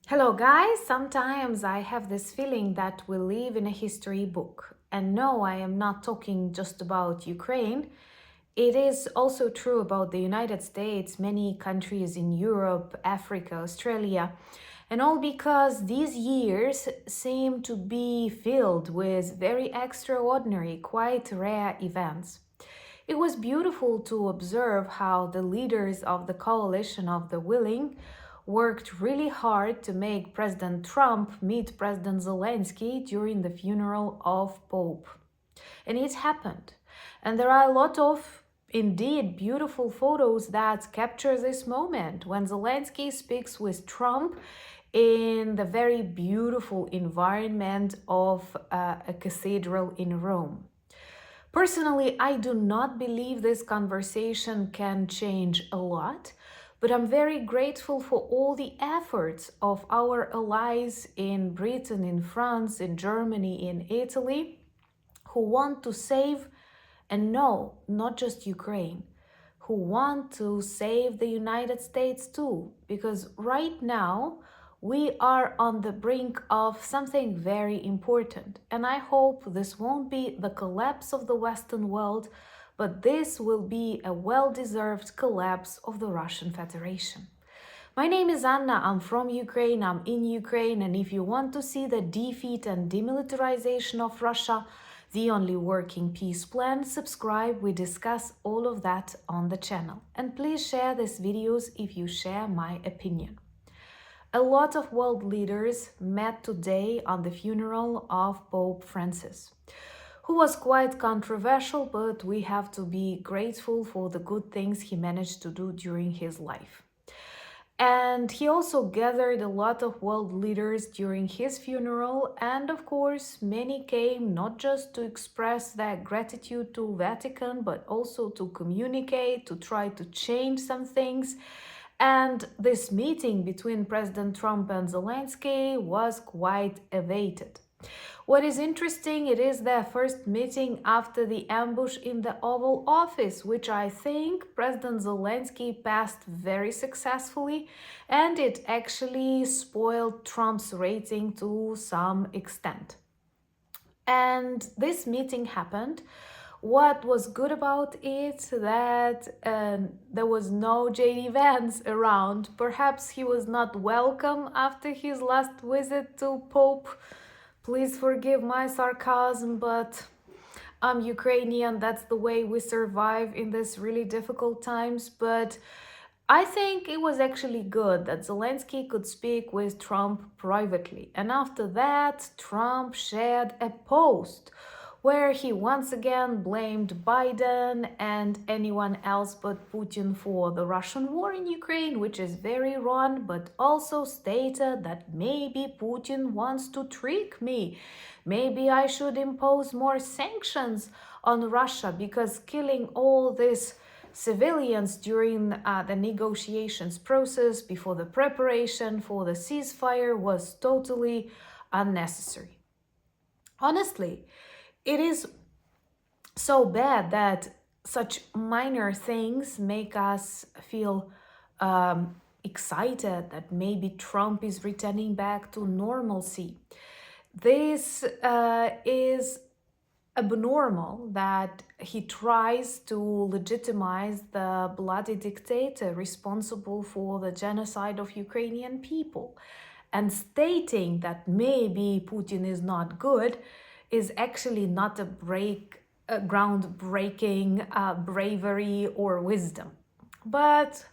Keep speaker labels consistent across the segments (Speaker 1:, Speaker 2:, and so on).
Speaker 1: Hello guys, sometimes I have this feeling that we live in a history book. And no, I am not talking just about Ukraine. It is also true about the United States, many countries in Europe, Africa, Australia, and all because these years seem to be filled with very extraordinary, quite rare events. It was beautiful to observe how the leaders of the coalition of the willing worked really hard to make President Trump meet President Zelensky during the funeral of Pope. And it happened. And there are a lot of indeed beautiful photos that capture this moment when Zelensky speaks with Trump in the very beautiful environment of a cathedral in Rome. Personally, I do not believe this conversation can change a lot, but I'm very grateful for all the efforts of our allies in Britain, in France, in Germany, in Italy, who want to save, and no, not just Ukraine, who want to save the United States too, because right now we are on the brink of something very important. And I hope this won't be the collapse of the Western world, but this will be a well-deserved collapse of the Russian Federation. My name is Anna, I'm from Ukraine, I'm in Ukraine, and if you want to see the defeat and demilitarization of Russia, the only working peace plan, subscribe, we discuss all of that on the channel. And please share these videos if you share my opinion. A lot of world leaders met today on the funeral of Pope Francis, who was quite controversial, but we have to be grateful for the good things he managed to do during his life. And he also gathered a lot of world leaders during his funeral, and of course, many came not just to express their gratitude to Vatican, but also to communicate, to try to change some things. And this meeting between President Trump and Zelensky was quite awaited. What is interesting, it is their first meeting after the ambush in the Oval Office, which I think President Zelensky passed very successfully, and it actually spoiled Trump's rating to some extent. And this meeting happened. What was good about it that there was no JD Vance around. Perhaps he was not welcome after his last visit to Pope. Please forgive my sarcasm, but I'm Ukrainian. That's the way we survive in these really difficult times. But I think it was actually good that Zelensky could speak with Trump privately. And after that, Trump shared a post where he once again blamed Biden and anyone else but Putin for the Russian war in Ukraine, which is very wrong, but also stated that maybe Putin wants to trick me. Maybe I should impose more sanctions on Russia because killing all these civilians during the negotiations process before the preparation for the ceasefire was totally unnecessary. Honestly, it is so bad that such minor things make us feel excited that maybe Trump is returning back to normalcy. This is abnormal that he tries to legitimize the bloody dictator responsible for the genocide of Ukrainian people. And stating that maybe Putin is not good is actually not a groundbreaking bravery or wisdom. But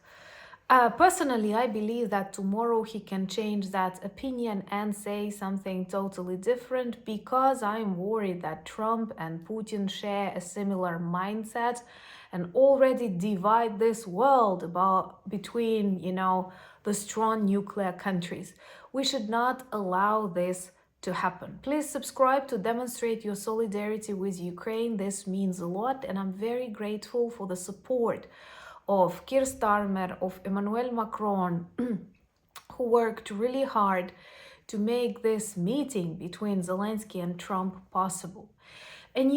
Speaker 1: personally, I believe that tomorrow he can change that opinion and say something totally different because I'm worried that Trump and Putin share a similar mindset and already divide this world between, the strong nuclear countries. We should not allow this to happen. Please subscribe to demonstrate your solidarity with Ukraine. This means a lot, and I'm very grateful for the support of Keir Starmer, of Emmanuel Macron, who worked really hard to make this meeting between Zelensky and Trump possible. And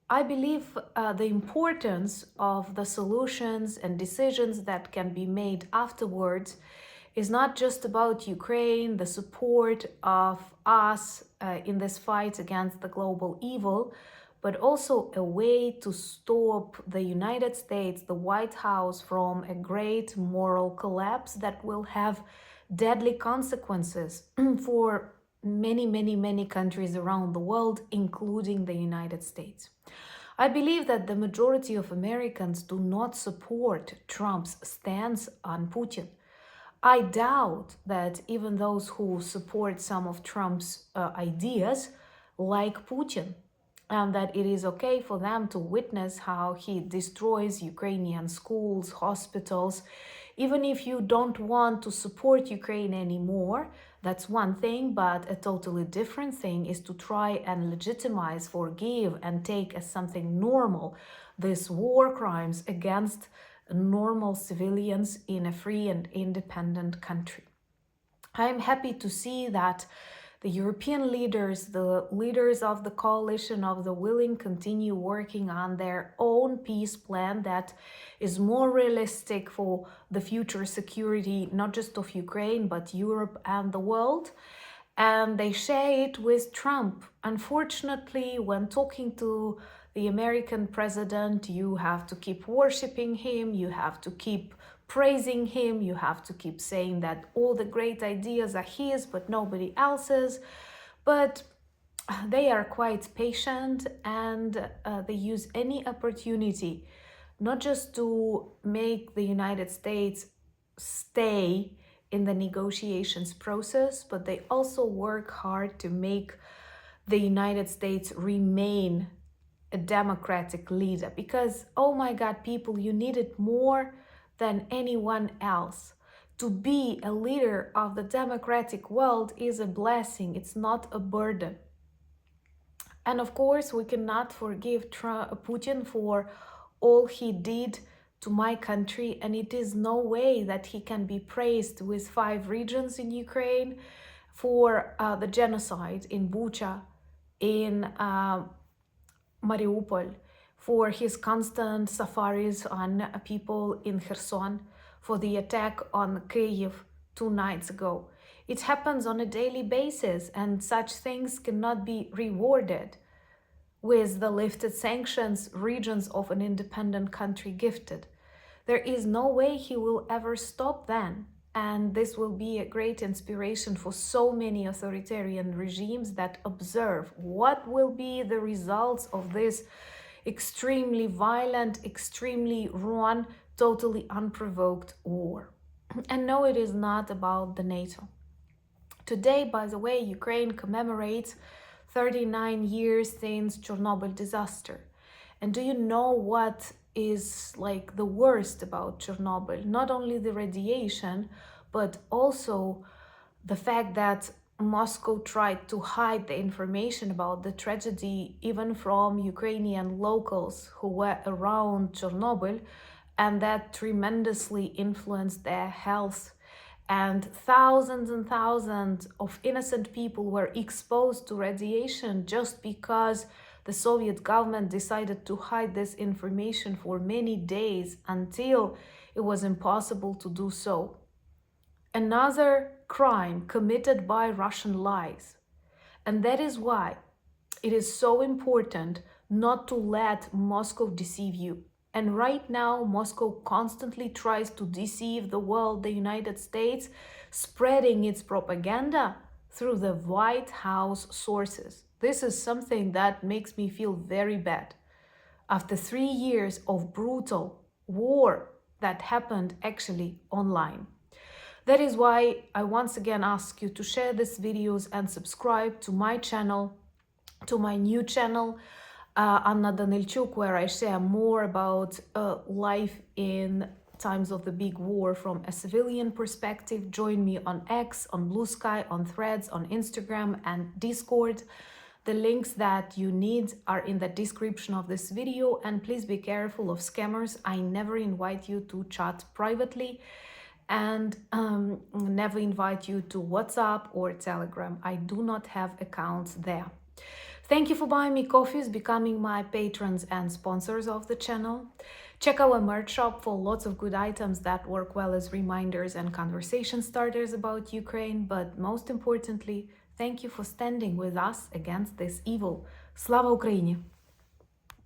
Speaker 1: I believe the importance of the solutions and decisions that can be made afterwards is not just about Ukraine, the support of us in this fight against the global evil, but also a way to stop the United States, the White House, from a great moral collapse that will have deadly consequences for many countries around the world, including the United States. I believe that the majority of Americans do not support Trump's stance on Putin. I doubt that even those who support some of Trump's ideas like Putin, and that it is okay for them to witness how he destroys Ukrainian schools, hospitals. Even if you don't want to support Ukraine anymore, that's one thing, but a totally different thing is to try and legitimize, forgive, and take as something normal these war crimes against normal civilians in a free and independent country. I'm happy to see that the European leaders, the leaders of the coalition of the willing, continue working on their own peace plan that is more realistic for the future security, not just of Ukraine, but Europe and the world. And they share it with Trump. Unfortunately, when talking to the American president, you have to keep worshiping him, you have to keep praising him, you have to keep saying that all the great ideas are his but nobody else's. But they are quite patient, and they use any opportunity not just to make the United States stay in the negotiations process, but they also work hard to make the United States remain a democratic leader. Because, oh my God, people, you need it more than anyone else. To be a leader of the democratic world is a blessing, it's not a burden. And of course, we cannot forgive Putin for all he did to my country, and it is no way that he can be praised with 5 regions in Ukraine for the genocide in Bucha, in Mariupol, for his constant safaris on people in Kherson, for the attack on Kyiv 2 nights ago. It happens on a daily basis, and such things cannot be rewarded with the lifted sanctions regions of an independent country gifted. There is no way he will ever stop then. And this will be a great inspiration for so many authoritarian regimes that observe what will be the results of this extremely violent, extremely wrong, totally unprovoked war. And no, it is not about the NATO. Today, by the way, Ukraine commemorates 39 years since Chernobyl disaster. And do you know what is like the worst about Chernobyl? Not only the radiation, but also the fact that Moscow tried to hide the information about the tragedy even from Ukrainian locals who were around Chernobyl, and that tremendously influenced their health. And thousands of innocent people were exposed to radiation just because the Soviet government decided to hide this information for many days until it was impossible to do so. Another crime committed by Russian lies. And that is why it is so important not to let Moscow deceive you. And right now, Moscow constantly tries to deceive the world, the United States, spreading its propaganda through the White House sources. This is something that makes me feel very bad. After 3 years of brutal war that happened actually online. That is why I once again ask you to share these videos and subscribe to my channel, to my new channel, Anna Danilchuk, where I share more about life in times of the big war from a civilian perspective. Join me on X, on Blue Sky, on Threads, on Instagram and Discord. The links that you need are in the description of this video, and please be careful of scammers. I never invite you to chat privately and never invite you to WhatsApp or Telegram. I do not have accounts there. Thank you for buying me coffees, becoming my patrons and sponsors of the channel. Check our merch shop for lots of good items that work well as reminders and conversation starters about Ukraine, but most importantly, thank you for standing with us against this evil. Slava Ukraini!